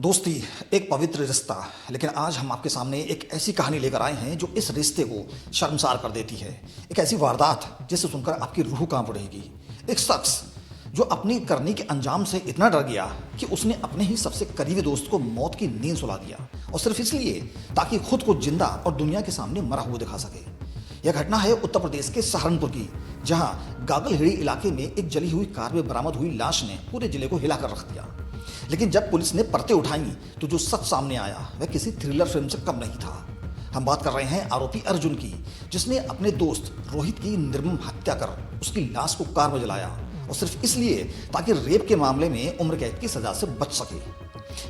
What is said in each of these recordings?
दोस्ती एक पवित्र रिश्ता। लेकिन आज हम आपके सामने एक ऐसी कहानी लेकर आए हैं जो इस रिश्ते को शर्मसार कर देती है। एक ऐसी वारदात जिसे सुनकर आपकी रूह कांप उठेगी। एक शख्स जो अपनी करनी के अंजाम से इतना डर गया कि उसने अपने ही सबसे करीबी दोस्त को मौत की नींद सुला दिया, और सिर्फ इसलिए ताकि खुद को जिंदा और दुनिया के सामने मरा हुआ दिखा सके। यह घटना है उत्तर प्रदेश के सहारनपुर की, जहां गागलहेड़ी इलाके में एक जली हुई कार में बरामद हुई लाश ने पूरे जिले को हिलाकर रख दिया। लेकिन जब पुलिस ने परतें उठाई तो जो सच सामने आया वह किसी थ्रिलर फिल्म से कम नहीं था। हम बात कर रहे हैं आरोपी अर्जुन की, जिसने अपने दोस्त रोहित की निर्मम हत्या कर उसकी लाश को कार में जलाया, और सिर्फ इसलिए ताकि रेप के मामले में उम्र कैद की सजा से बच सके।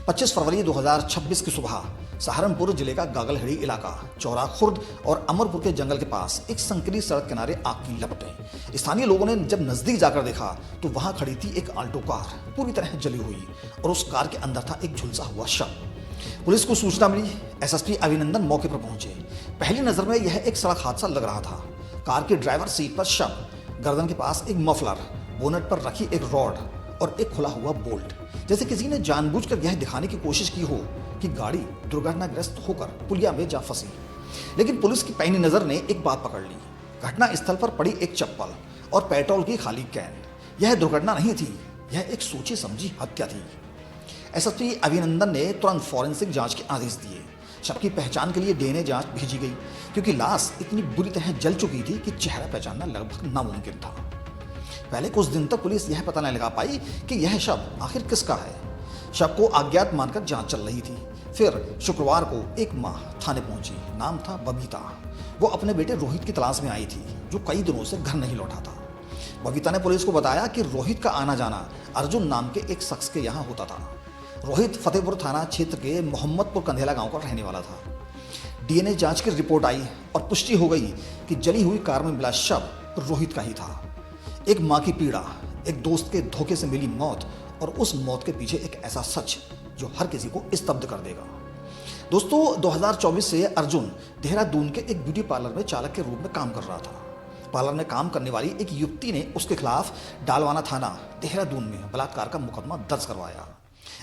25 फरवरी 2026 की सुबह सहारनपुर जिले का गागलहेड़ी इलाका, चौरा खुर्द और अमरपुर के जंगल के पास एक संकरी सड़क किनारे आग की लपटें। स्थानीय लोगों ने जब नजदीक जाकर देखा तो वहां खड़ी थी एक आल्टो कार पूरी तरह जली हुई, और उस कार के अंदर था एक झुलसा हुआ शव। पुलिस को सूचना मिली, एसएसपी अभिनंदन मौके पर पहुंचे। पहली नजर में यह एक सड़क हादसा लग रहा था। कार के ड्राइवर सीट पर शव, गर्दन के पास एक मफलर, बोनट पर रखी एक रॉड और एक खुला हुआ बोल्ट, जैसे किसी ने जानबूझकर यह दिखाने की कोशिश की हो कि गाड़ी दुर्घटनाग्रस्त होकर पुलिया में जा फंसी। लेकिन पुलिस की पैनी नजर ने एक बात पकड़ ली। घटना स्थल पर पड़ी एक चप्पल और पेट्रोल की खाली कैन। यह दुर्घटना नहीं थी, यह एक सोची समझी हत्या थी। एसएसपी अभिनंदन ने तुरंत फॉरेंसिक जांच के आदेश दिए। शव की पहचान के लिए डीएनए जांच भेजी गई, क्योंकि लाश इतनी बुरी तरह जल चुकी थी कि चेहरा पहचानना लगभग नामुमकिन था। पहले कुछ दिन तक पुलिस यह पता नहीं लगा पाई कि यह शव आखिर किसका है। शव को अज्ञात मानकर जांच चल रही थी। फिर शुक्रवार को एक मां थाने पहुंची। नाम था बबीता। वो अपने बेटे रोहित की तलाश में आई थी, जो कई दिनों से घर नहीं लौटा था। बबीता ने पुलिस को बताया कि रोहित का आना जाना अर्जुन नाम के एक शख्स के यहाँ होता था। रोहित फतेहपुर थाना क्षेत्र के मोहम्मदपुर कंधेला गांव का रहने वाला था। डीएनए जांच की रिपोर्ट आई और पुष्टि हो गई कि जली हुई कार में मिला शव रोहित का ही था। एक माँ की पीड़ा, एक दोस्त के धोखे से मिली मौत, और उस मौत के पीछे एक ऐसा सच जो हर किसी को स्तब्ध कर देगा। दोस्तों, 2024 से अर्जुन देहरादून के एक ब्यूटी पार्लर में चालक के रूप में काम कर रहा था। पार्लर में काम करने वाली एक युवती ने उसके खिलाफ डालवाना थाना देहरादून में बलात्कार का मुकदमा दर्ज करवाया।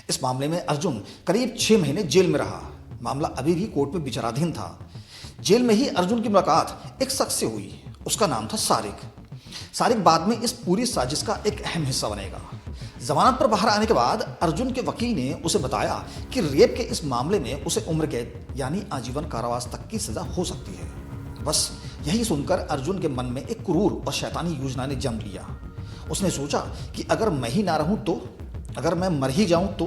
इस मामले में अर्जुन करीब 6 महीने जेल में रहा। मामला अभी भी कोर्ट में विचाराधीन था। जेल में ही अर्जुन की मुलाकात एक शख्स से हुई। उसका नाम था सारिक। सारिक बाद में इस पूरी साजिश का एक अहम हिस्सा बनेगा। जमानत पर बाहर आने के बाद अर्जुन के वकील ने उसे बताया कि रेप के इस मामले में उसे उम्र कैद यानी आजीवन कारावास तक की सजा हो सकती है। बस यही सुनकर अर्जुन के मन में एक क्रूर और शैतानी योजना ने जन्म लिया। उसने सोचा कि अगर मैं ही ना रहूं तो, अगर मैं मर ही जाऊं तो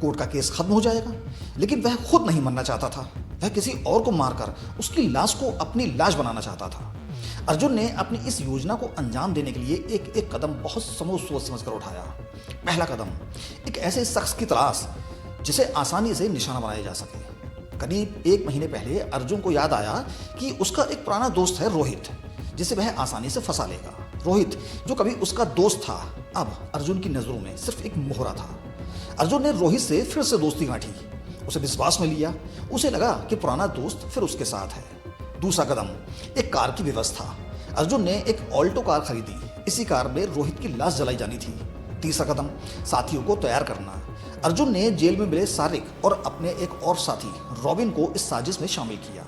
कोर्ट का केस खत्म हो जाएगा। लेकिन वह खुद नहीं मरना चाहता था। वह किसी और को मारकर उसकी लाश को अपनी लाश बनाना चाहता था। अर्जुन ने अपनी इस योजना को अंजाम देने के लिए एक एक कदम बहुत सोच समझ कर उठाया। पहला कदम, एक ऐसे शख्स की तलाश जिसे आसानी से निशाना बनाया जा सके। करीब 1 महीने पहले अर्जुन को याद आया कि उसका एक पुराना दोस्त है रोहित, जिसे वह आसानी से फंसा लेगा। रोहित जो कभी उसका दोस्त था, अब अर्जुन की नजरों में सिर्फ एक मोहरा था। अर्जुन ने रोहित से फिर से दोस्ती गांठी, उसे विश्वास में लिया। उसे लगा कि पुराना दोस्त फिर उसके साथ है। दूसरा कदम, एक कार की व्यवस्था। अर्जुन ने एक ऑल्टो कार खरीदी। इसी कार में रोहित की लाश जलाई जानी थी। तीसरा कदम, साथियों को तैयार करना। अर्जुन ने जेल में मिले सारिक और अपने एक और साथी रॉबिन को इस साजिश में शामिल किया।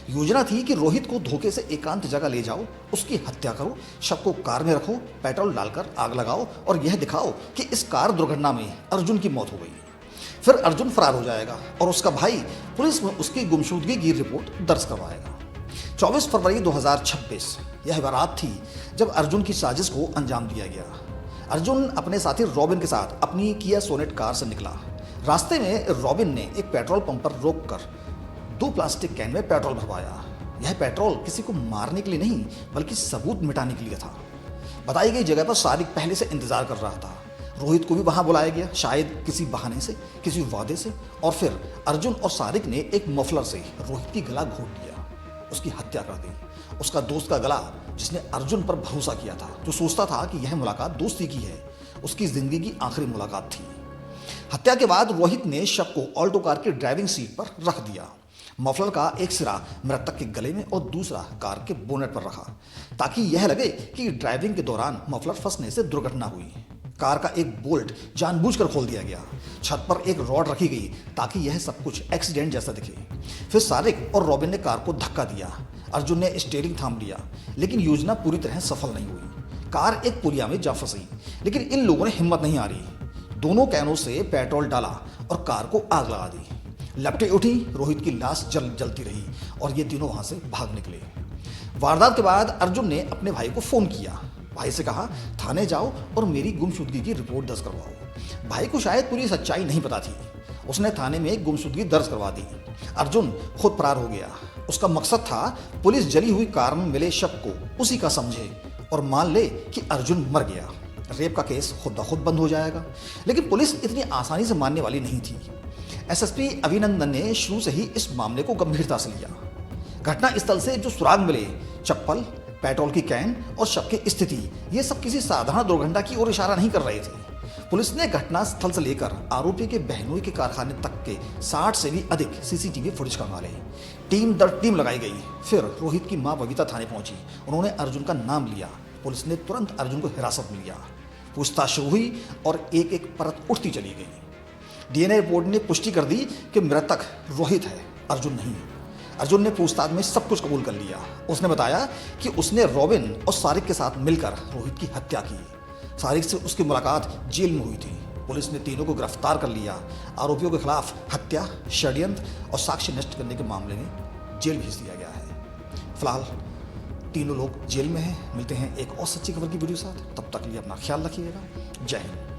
योजना थी कि रोहित को धोखे से एकांत जगह ले जाओ, उसकी हत्या करो, शव को कार में रखो, पेट्रोल डालकर आग लगाओ और यह दिखाओ कि इस कार दुर्घटना में अर्जुन की मौत हो गई। फिर अर्जुन फरार हो जाएगा और उसका भाई पुलिस में उसकी गुमशुदगी की रिपोर्ट दर्ज करवाएगा। 24 फरवरी 2026 यह बारात थी जब अर्जुन की साजिश को अंजाम दिया गया। अर्जुन अपने साथी रॉबिन के साथ अपनी किया सोनेट कार से निकला। रास्ते में रॉबिन ने एक पेट्रोल पंप पर रोककर 2 प्लास्टिक कैन में पेट्रोल भरवाया। यह पेट्रोल किसी को मारने के लिए नहीं, बल्कि सबूत मिटाने के लिए था। बताई गई जगह पर सारिक पहले से इंतजार कर रहा था। रोहित को भी वहां बुलाया गया, शायद किसी बहाने से, किसी वादे से। और फिर अर्जुन और सारिक ने एक मफलर से रोहित की गला घोट दिया, उसकी हत्या कर दी। उसका दोस्त का गला, जिसने अर्जुन पर भरोसा किया था, जो सोचता था कि यह मुलाकात दोस्ती की है, उसकी जिंदगी की आखिरी मुलाकात थी। हत्या के बाद रोहित ने शव को ऑल्टो कार की ड्राइविंग सीट पर रख दिया। मफलर का एक सिरा मृतक के गले में और दूसरा कार के बोनेट पर रखा, ताकि यह लगे कि ड्राइविंग के दौरान मफलर फंसने से दुर्घटना हुई। कार का एक बोल्ट जानबूझकर खोल दिया गया। छत पर एक रॉड रखी गई ताकि यह सब कुछ एक्सीडेंट जैसा दिखे। फिर सारिक और रॉबिन ने कार को धक्का दिया। अर्जुन ने स्टीयरिंग थाम लिया, लेकिन योजना पूरी तरह सफल नहीं हुई। कार एक पुलिया में जा फंसी, लेकिन इन लोगों ने हिम्मत नहीं हारी। दोनों कैनों से पेट्रोल डाला और कार को आग लगा दी। लपटें उठी, रोहित की लाश जलती रही और ये तीनों वहां से भाग निकले। वारदात के बाद अर्जुन ने अपने भाई को फोन किया। भाई से कहा, थाने जाओ और मेरी गुमशुदगी की रिपोर्ट दर्ज करवाओ। भाई को शायद पूरी सच्चाई नहीं पता थी। उसने थाने में गुमशुदगी दर्ज करवा दी। अर्जुन खुद फरार हो गया। उसका मकसद था पुलिस जली हुई कार में मिले शव को उसी का समझे और मान ले कि अर्जुन मर गया। रेप का केस खुद ब खुद बंद हो जाएगा। लेकिन पुलिस इतनी आसानी से मानने वाली नहीं थी। एसएसपी अभिनंदन ने शुरू से ही इस मामले को गंभीरता से लिया। घटना स्थल से जो सुराग मिले, चप्पल, पेट्रोल की कैन और शव की स्थिति, ये सब किसी साधारण दुर्घटना की ओर इशारा नहीं कर रहे थे। पुलिस ने घटना स्थल से लेकर आरोपी के बहनोई के कारखाने तक के 60 से भी अधिक सीसीटीवी फुटेज खंगाले। टीम दर टीम लगाई गई। फिर रोहित की मां बबीता थाने पहुंची। उन्होंने अर्जुन का नाम लिया। पुलिस ने तुरंत अर्जुन को हिरासत में लिया। पूछताछ शुरू हुई और एक एक परत उठती चली गई। डीएनए रिपोर्ट ने पुष्टि कर दी कि मृतक रोहित है, अर्जुन नहीं। अर्जुन ने पूछताछ में सब कुछ कबूल कर लिया। उसने बताया कि उसने रॉबिन और सारिक के साथ मिलकर रोहित की हत्या की। सारिक से उसकी मुलाकात जेल में हुई थी। पुलिस ने तीनों को गिरफ्तार कर लिया। आरोपियों के खिलाफ हत्या, षड्यंत्र और साक्ष्य नष्ट करने के मामले में जेल भेज दिया गया है। फिलहाल तीनों लोग जेल में हैं। मिलते हैं एक और सच्ची खबर की वीडियो साथ। तब तक के लिए अपना ख्याल रखिएगा। जय हिंद।